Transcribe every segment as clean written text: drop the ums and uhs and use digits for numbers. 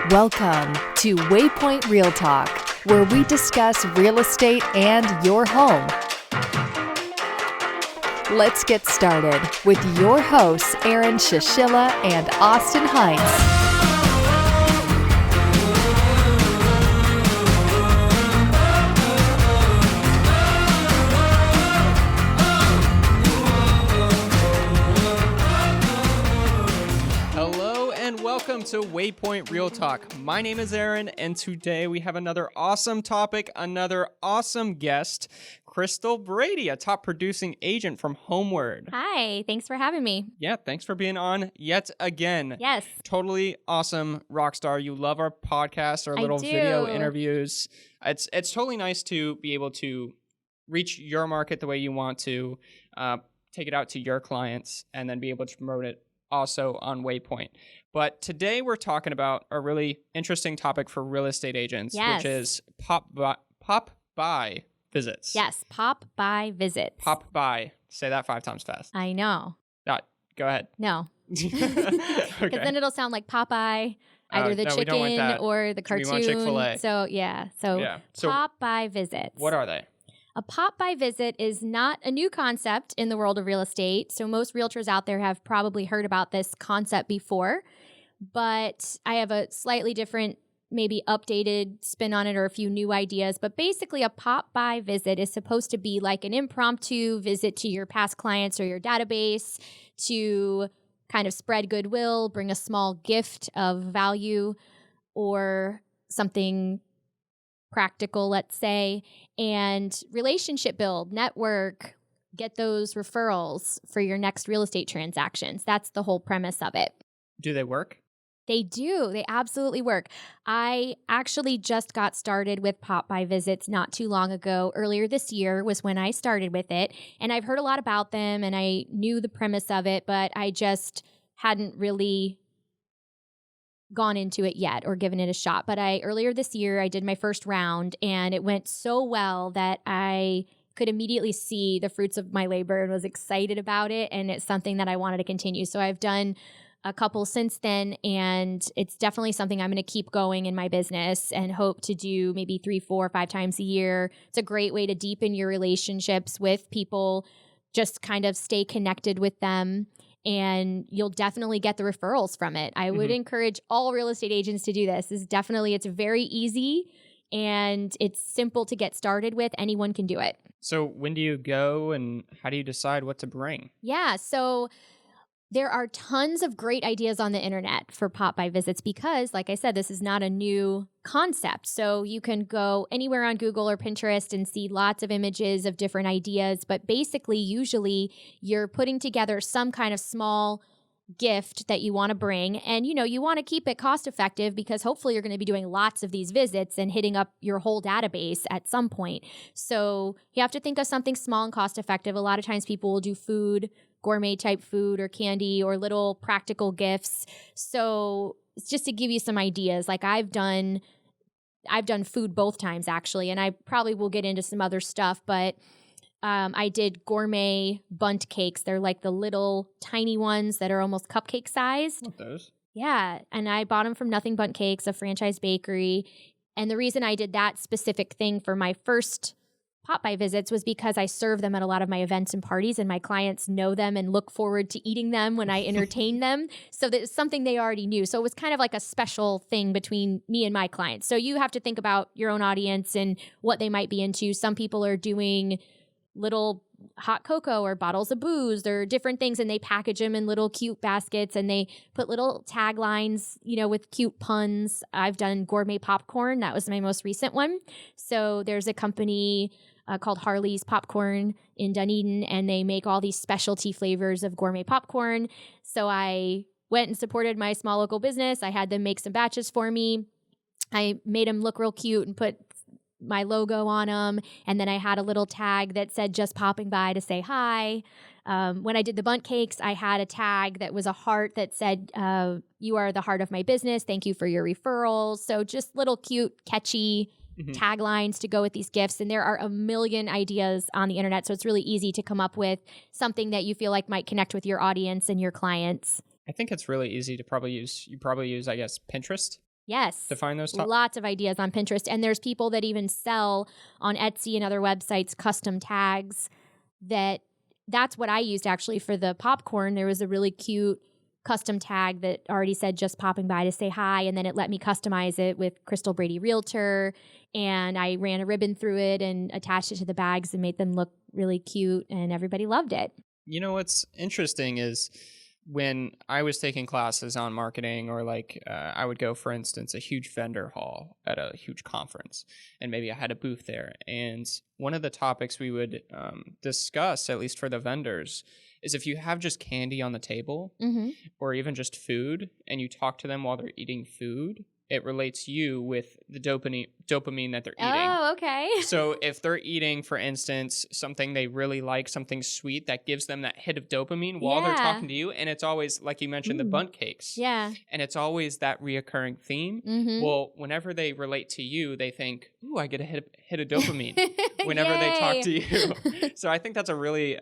Welcome to Waypoint Real Talk, where we discuss real estate and your home. Let's get started with your hosts, Aaron Shishilla and Austin Hines. Welcome to Waypoint Real Talk. My name is Aaron, and today we have another awesome topic, another awesome guest, Crystal Brady, a top producing agent from Homeward. Hi, thanks for having me. Yeah, thanks for being on yet again. Yes. Totally awesome rock star. You love our podcast, our little video interviews. It's totally nice to be able to reach your market the way you want to, take it out to your clients, and then be able to promote it also on Waypoint. But today we're talking about a really interesting topic for real estate agents, which is pop-by visits. Yes, pop-by visits. Pop-by. Say that 5 times fast. I know. Go ahead. No. Because then it'll sound like Popeye, either the chicken or the cartoon. We want Chick-fil-A. So pop-by visits. What are they? A pop-by visit is not a new concept in the world of real estate. So most realtors out there have probably heard about this concept before, but I have a slightly different, maybe updated spin on it or a few new ideas. But basically a pop-by visit is supposed to be like an impromptu visit to your past clients or your database to kind of spread goodwill, bring a small gift of value or something practical, let's say, and relationship build, network, get those referrals for your next real estate transactions. That's the whole premise of it. Do they work? They do. They absolutely work. I actually just got started with pop-by visits not too long ago. Earlier this year was when I started with it, and I've heard a lot about them, and I knew the premise of it, but I just hadn't really gone into it yet or given it a shot. But earlier this year, I did my first round and it went so well that I could immediately see the fruits of my labor and was excited about it. And it's something that I wanted to continue. So I've done a couple since then, and it's definitely something I'm going to keep going in my business and hope to do maybe 3, 4, 5 times a year. It's a great way to deepen your relationships with people, just kind of stay connected with them. And you'll definitely get the referrals from it. I would encourage all real estate agents to do this. It's very easy and it's simple to get started with. Anyone can do it. So when do you go and how do you decide what to bring? Yeah, so there are tons of great ideas on the internet for pop-by visits because, like I said, this is not a new concept. So you can go anywhere on Google or Pinterest and see lots of images of different ideas. But basically, usually you're putting together some kind of small gift that you want to bring. And, you want to keep it cost effective because hopefully you're going to be doing lots of these visits and hitting up your whole database at some point. So you have to think of something small and cost effective. A lot of times people will do food, gourmet type food or candy or little practical gifts. So it's just to give you some ideas. Like I've done food both times actually, and I probably will get into some other stuff, but I did gourmet bundt cakes. They're like the little tiny ones that are almost cupcake sized. What those? Yeah, and I bought them from Nothing Bundt Cakes, a franchise bakery. And the reason I did that specific thing for my first pop-by visits was because I serve them at a lot of my events and parties, and my clients know them and look forward to eating them when I entertain them. So that's something they already knew. So it was kind of like a special thing between me and my clients. So you have to think about your own audience and what they might be into. Some people are doing little hot cocoa or bottles of booze. There are different things, and they package them in little cute baskets, and they put little taglines, with cute puns. I've done gourmet popcorn. That was my most recent one. So there's a company called Harley's Popcorn in Dunedin, and they make all these specialty flavors of gourmet popcorn. So I went and supported my small local business. I had them make some batches for me. I made them look real cute and put my logo on them. And then I had a little tag that said just popping by to say hi. When I did the bundt cakes, I had a tag that was a heart that said, you are the heart of my business. Thank you for your referrals. So just little cute, catchy taglines to go with these gifts. And there are a million ideas on the internet. So it's really easy to come up with something that you feel like might connect with your audience and your clients. I think it's really easy to probably use. You probably use, I guess, Pinterest. Yes. to find those top? Lots of ideas on Pinterest. And there's people that even sell on Etsy and other websites custom tags that's what I used actually for the popcorn. There was a really cute custom tag that already said just popping by to say hi. And then it let me customize it with Brady Realtor. And I ran a ribbon through it and attached it to the bags and made them look really cute. And everybody loved it. You know, what's interesting is when I was taking classes on marketing, or I would go, for instance, a huge vendor hall at a huge conference, and maybe I had a booth there. And one of the topics we would discuss, at least for the vendors, is if you have just candy on the table or even just food and you talk to them while they're eating food, it relates you with the dopamine that they're eating. Oh, okay. So if they're eating, for instance, something they really like, something sweet, that gives them that hit of dopamine while they're talking to you. And it's always, like you mentioned, the bundt cakes. Yeah. And it's always that reoccurring theme. Well, whenever they relate to you, they think, ooh, I get a hit of dopamine whenever they talk to you. So I think that's a really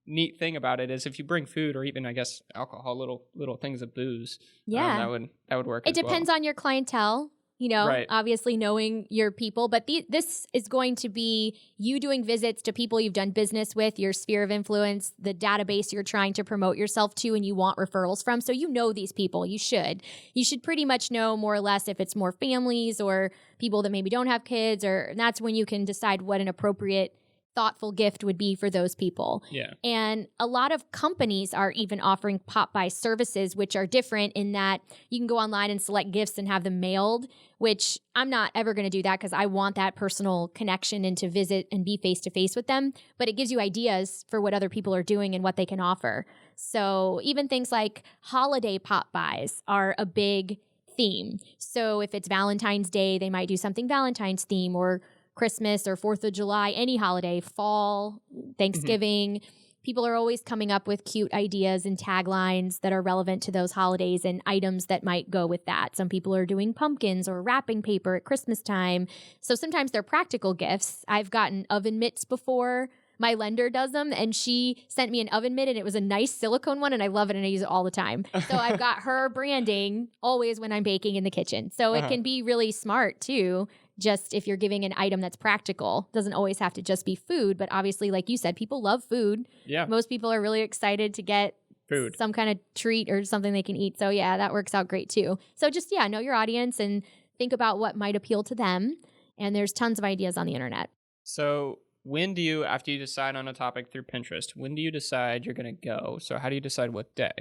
neat thing about it, is if you bring food or even, I guess, alcohol, little things of booze, that would work. It depends on your clientele, right. Obviously knowing your people, but this is going to be you doing visits to people you've done business with, your sphere of influence, the database you're trying to promote yourself to and you want referrals from. So these people. You should pretty much know more or less if it's more families or people that maybe don't have kids, and that's when you can decide what an appropriate thoughtful gift would be for those people. Yeah. And a lot of companies are even offering pop-by services, which are different in that you can go online and select gifts and have them mailed, which I'm not ever going to do that because I want that personal connection and to visit and be face-to-face with them. But it gives you ideas for what other people are doing and what they can offer. So even things like holiday pop-bys are a big theme. So if it's Valentine's Day, they might do something Valentine's theme, or Christmas or 4th of July, any holiday, fall, Thanksgiving. People are always coming up with cute ideas and taglines that are relevant to those holidays and items that might go with that. Some people are doing pumpkins or wrapping paper at Christmas time. So sometimes they're practical gifts. I've gotten oven mitts before. My lender does them, and she sent me an oven mitt, and it was a nice silicone one, and I love it, and I use it all the time. So I've got her branding always when I'm baking in the kitchen. So it can be really smart, too, just if you're giving an item that's practical. Doesn't always have to just be food, but obviously, like you said, people love food. Yeah. Most people are really excited to get food, some kind of treat or something they can eat. So yeah, that works out great, too. So just, know your audience and think about what might appeal to them. And there's tons of ideas on the internet. So when do you, after you decide on a topic through Pinterest, when do you decide you're going to go? So how do you decide what day?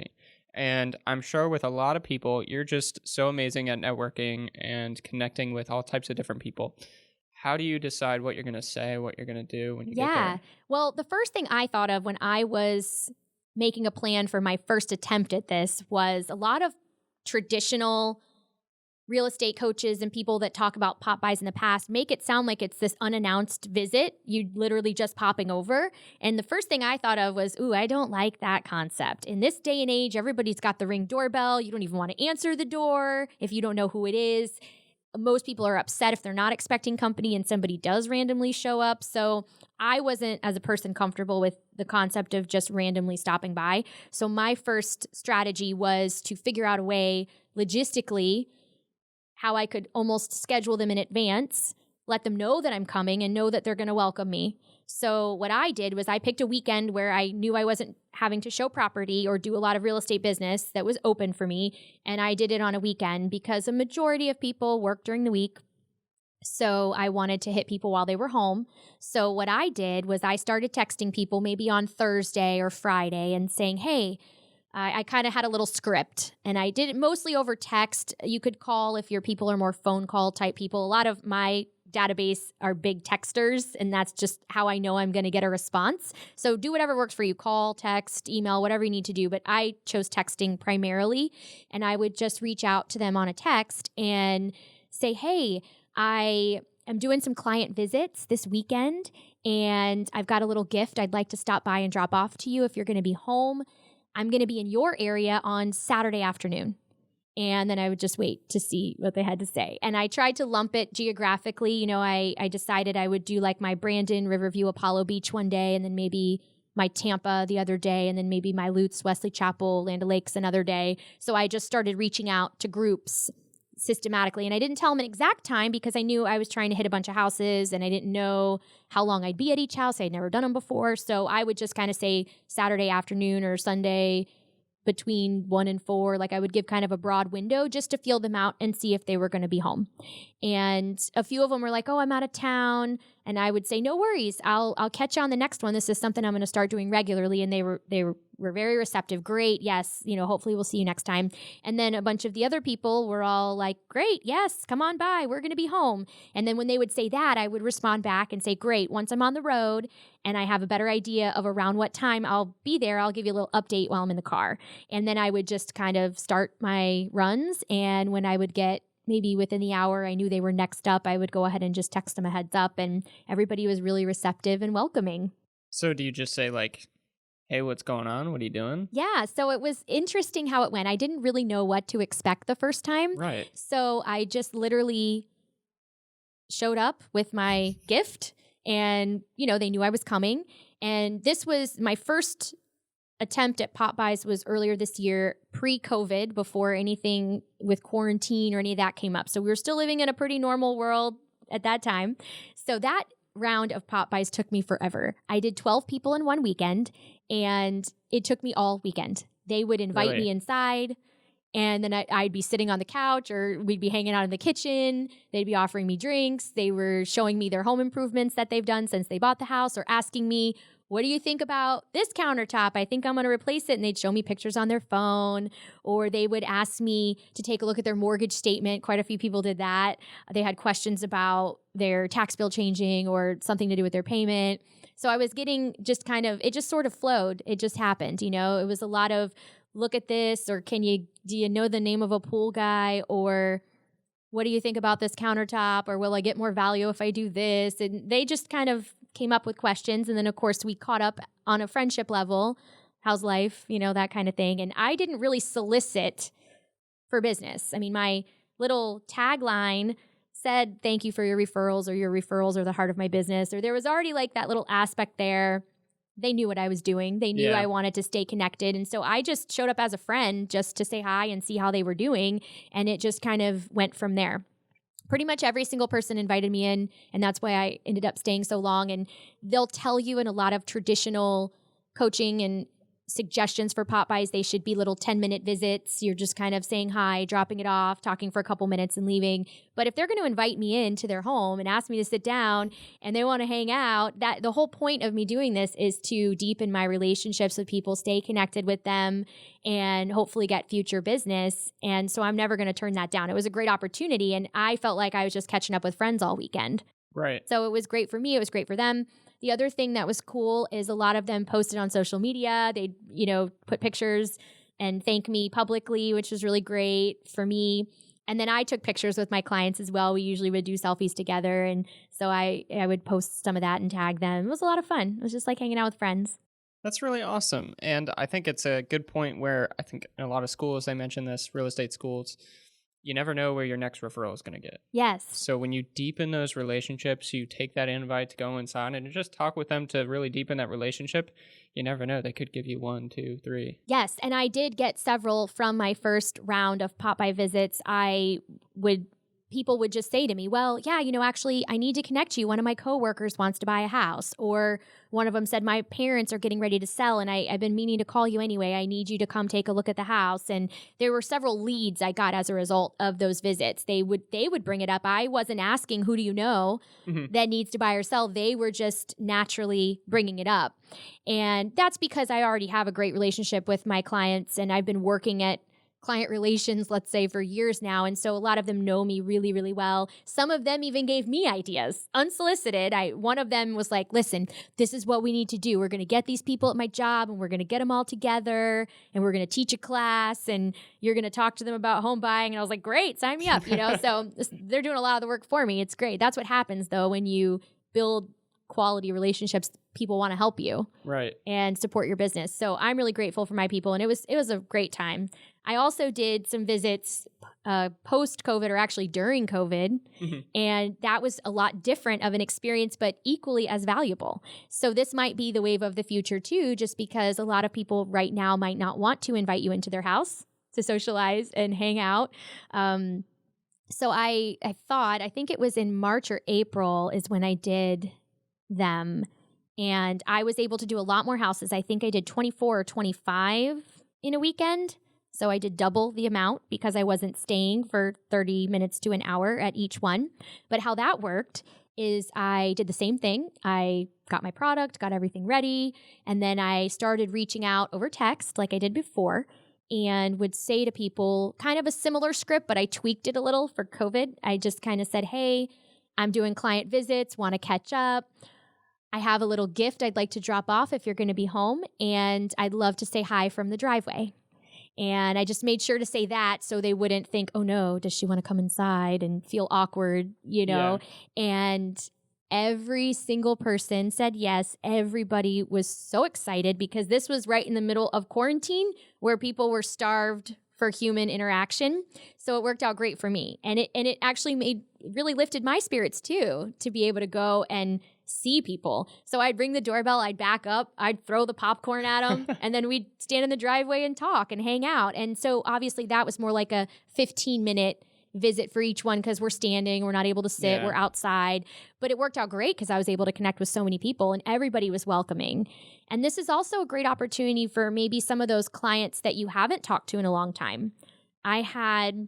And I'm sure with a lot of people, you're just so amazing at networking and connecting with all types of different people. How do you decide what you're going to say, what you're going to do when you get there? Well, the first thing I thought of when I was making a plan for my first attempt at this was a lot of traditional real estate coaches and people that talk about pop-bys in the past make it sound like it's this unannounced visit. You literally just popping over. And the first thing I thought of was, I don't like that concept. In this day and age, everybody's got the Ring doorbell. You don't even want to answer the door if you don't know who it is. Most people are upset if they're not expecting company and somebody does randomly show up. So I wasn't, as a person, comfortable with the concept of just randomly stopping by. So my first strategy was to figure out a way logistically how I could almost schedule them in advance, let them know that I'm coming and know that they're going to welcome me. So what I did was I picked a weekend where I knew I wasn't having to show property or do a lot of real estate business that was open for me. And I did it on a weekend because a majority of people work during the week. So I wanted to hit people while they were home. So what I did was I started texting people maybe on Thursday or Friday and saying, hey, I kind of had a little script, and I did it mostly over text. You could call if your people are more phone call type people. A lot of my database are big texters, and that's just how I know I'm going to get a response. So do whatever works for you. Call, text, email, whatever you need to do. But I chose texting primarily, and I would just reach out to them on a text and say, hey, I am doing some client visits this weekend, and I've got a little gift I'd like to stop by and drop off to you if you're going to be home. I'm going to be in your area on Saturday afternoon. And then I would just wait to see what they had to say. And I tried to lump it geographically. I decided I would do like my Brandon, Riverview, Apollo Beach one day, and then maybe my Tampa the other day, and then maybe my Lutz, Wesley Chapel, Land O'Lakes another day. So I just started reaching out to groups systematically. And I didn't tell them an exact time because I knew I was trying to hit a bunch of houses and I didn't know how long I'd be at each house. I'd never done them before. So I would just kind of say Saturday afternoon or Sunday between 1 and 4. Like I would give kind of a broad window just to feel them out and see if they were going to be home. And a few of them were like, oh, I'm out of town. And I would say, no worries. I'll catch you on the next one. This is something I'm going to start doing regularly. And they were very receptive. Great. Yes. Hopefully we'll see you next time. And then a bunch of the other people were all like, great. Yes. Come on by. We're going to be home. And then when they would say that, I would respond back and say, great. Once I'm on the road and I have a better idea of around what time I'll be there, I'll give you a little update while I'm in the car. And then I would just kind of start my runs. And when I would get maybe within the hour, I knew they were next up, I would go ahead and just text them a heads up. And everybody was really receptive and welcoming. So do you just say like, hey, what's going on? What are you doing? Yeah. So it was interesting how it went. I didn't really know what to expect the first time. Right. So I just literally showed up with my gift and, they knew I was coming. And this was my first attempt at pop-bys was earlier this year, pre-COVID, before anything with quarantine or any of that came up. So we were still living in a pretty normal world at that time. So that round of pop-bys took me forever. I did 12 people in one weekend, and it took me all weekend. They would invite me inside, and then I'd be sitting on the couch, or we'd be hanging out in the kitchen. They'd be offering me drinks. They were showing me their home improvements that they've done since they bought the house, or asking me, what do you think about this countertop? I think I'm going to replace it. And they'd show me pictures on their phone, or they would ask me to take a look at their mortgage statement. Quite a few people did that. They had questions about their tax bill changing or something to do with their payment. So I was getting just it just sort of flowed. It just happened. It was a lot of look at this, or do you know the name of a pool guy, or what do you think about this countertop, or will I get more value if I do this? And they just kind of came up with questions. And then, of course, we caught up on a friendship level. How's life? That kind of thing. And I didn't really solicit for business. I mean, my little tagline said, thank you for your referrals are the heart of my business. Or there was already like that little aspect there. They knew what I was doing. They knew I wanted to stay connected. And so I just showed up as a friend just to say hi and see how they were doing. And it just kind of went from there. Pretty much every single person invited me in, and that's why I ended up staying so long. And they'll tell you in a lot of traditional coaching and suggestions for pop-bys, they should be little 10-minute visits. You're just kind of saying hi, dropping it off, talking for a couple minutes and leaving. But if they're going to invite me into their home and ask me to sit down and they want to hang out, that the whole point of me doing this is to deepen my relationships with people, stay connected with them, and hopefully get future business. And so I'm never going to turn that down. It was a great opportunity, and I felt like I was just catching up with friends all weekend. Right. So it was great for me. It was great for them. The other thing that was cool is a lot of them posted on social media. They'd, put pictures and thank me publicly, which was really great for me. And then I took pictures with my clients as well. We usually would do selfies together. And so I would post some of that and tag them. It was a lot of fun. It was just like hanging out with friends. That's really awesome. And I think it's a good point where I think in a lot of schools, they mention this, real estate schools, you never know where your next referral is going to get. Yes. So when you deepen those relationships, you take that invite to go inside and just talk with them to really deepen that relationship. You never know. They could give you 1, 2, 3. Yes. And I did get several from my first round of pop-by visits. People would just say to me, well, yeah, actually, I need to connect you. One of my coworkers wants to buy a house. Or one of them said, my parents are getting ready to sell, and I've been meaning to call you anyway. I need you to come take a look at the house. And there were several leads I got as a result of those visits. They would bring it up. I wasn't asking, who do you know that needs to buy or sell? They were just naturally bringing it up. And that's because I already have a great relationship with my clients, and I've been working at client relations, let's say, for years now. And so a lot of them know me really, really well. Some of them even gave me ideas, unsolicited. One of them was like, listen, this is what we need to do. We're going to get these people at my job, and we're going to get them all together, and we're going to teach a class, and you're going to talk to them about home buying. And I was like, great, sign me up. So they're doing a lot of the work for me. It's great. That's what happens though, when you build quality relationships. People want to help you, right, and support your business. So I'm really grateful for my people, and it was a great time. I also did some visits post-COVID, or actually during COVID, and that was a lot different of an experience, but equally as valuable. So this might be the wave of the future too, just because a lot of people right now might not want to invite you into their house to socialize and hang out. So I think it was in March or April is when I did them. And I was able to do a lot more houses. I think I did 24 or 25 in a weekend. So I did double the amount because I wasn't staying for 30 minutes to an hour at each one. But how that worked is I did the same thing. I got my product, got everything ready, and then I started reaching out over text like I did before and would say to people kind of a similar script, but I tweaked it a little for COVID. I just kind of said, hey, I'm doing client visits, want to catch up. I have a little gift I'd like to drop off if you're going to be home, and I'd love to say hi from the driveway. And I just made sure to say that so they wouldn't think, oh no, does she want to come inside and feel awkward, you know? Yeah. And every single person said yes. Everybody was so excited because this was right in the middle of quarantine where people were starved for human interaction. So it worked out great for me. And it actually really lifted my spirits too, to be able to go and see people. So I'd ring the doorbell, I'd back up, I'd throw the popcorn at them, and then we'd stand in the driveway and talk and hang out. And so obviously that was more like a 15-minute visit for each one because we're standing, we're not able to sit, we're outside. But it worked out great because I was able to connect with so many people and everybody was welcoming. And this is also a great opportunity for maybe some of those clients that you haven't talked to in a long time. I had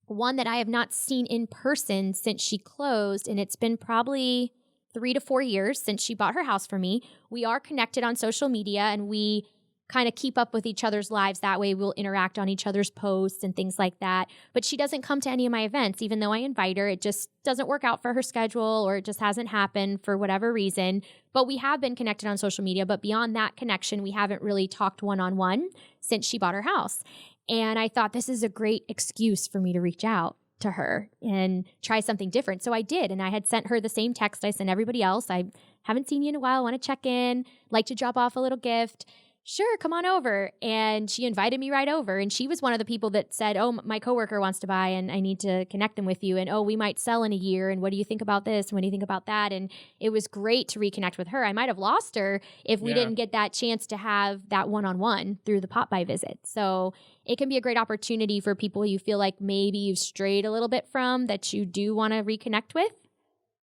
one that I have not seen in person since she closed, and it's been probably 3 to 4 years since she bought her house from me. We are connected on social media and we kind of keep up with each other's lives. That way we'll interact on each other's posts and things like that. But she doesn't come to any of my events, even though I invite her. It just doesn't work out for her schedule or it just hasn't happened for whatever reason. But we have been connected on social media. But beyond that connection, we haven't really talked one-on-one since she bought her house. And I thought this is a great excuse for me to reach out to her and try something different. So I did. And I had sent her the same text I sent everybody else. I haven't seen you in a while. Want to check in, like to drop off a little gift. Sure, come on over. And she invited me right over. And she was one of the people that said, oh, my coworker wants to buy and I need to connect them with you. And oh, we might sell in a year. And what do you think about this? And what do you think about that? And it was great to reconnect with her. I might have lost her if we didn't get that chance to have that one-on-one through the pop-by visit. So it can be a great opportunity for people you feel like maybe you've strayed a little bit from that you do want to reconnect with.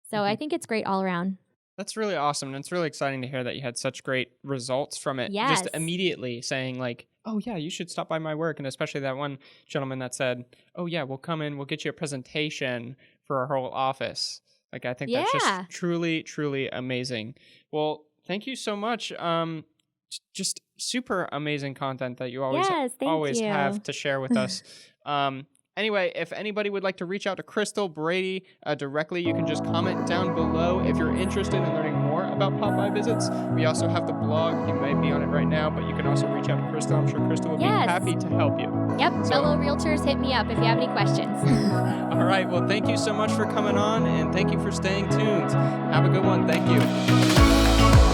So I think it's great all around. That's really awesome. And it's really exciting to hear that you had such great results from it. Yes. Just immediately saying like, oh yeah, you should stop by my work. And especially that one gentleman that said, oh yeah, we'll come in, we'll get you a presentation for our whole office. Like, I think that's just truly, truly amazing. Well, thank you so much. Just super amazing content that you always have to share with us. Anyway, if anybody would like to reach out to Crystal, Brady directly, you can just comment down below if you're interested in learning more about pop-by visits. We also have the blog. You may be on it right now, but you can also reach out to Crystal. I'm sure Crystal will be happy to help you. Yep. Fellow realtors, hit me up if you have any questions. All right. Well, thank you so much for coming on, and thank you for staying tuned. Have a good one. Thank you.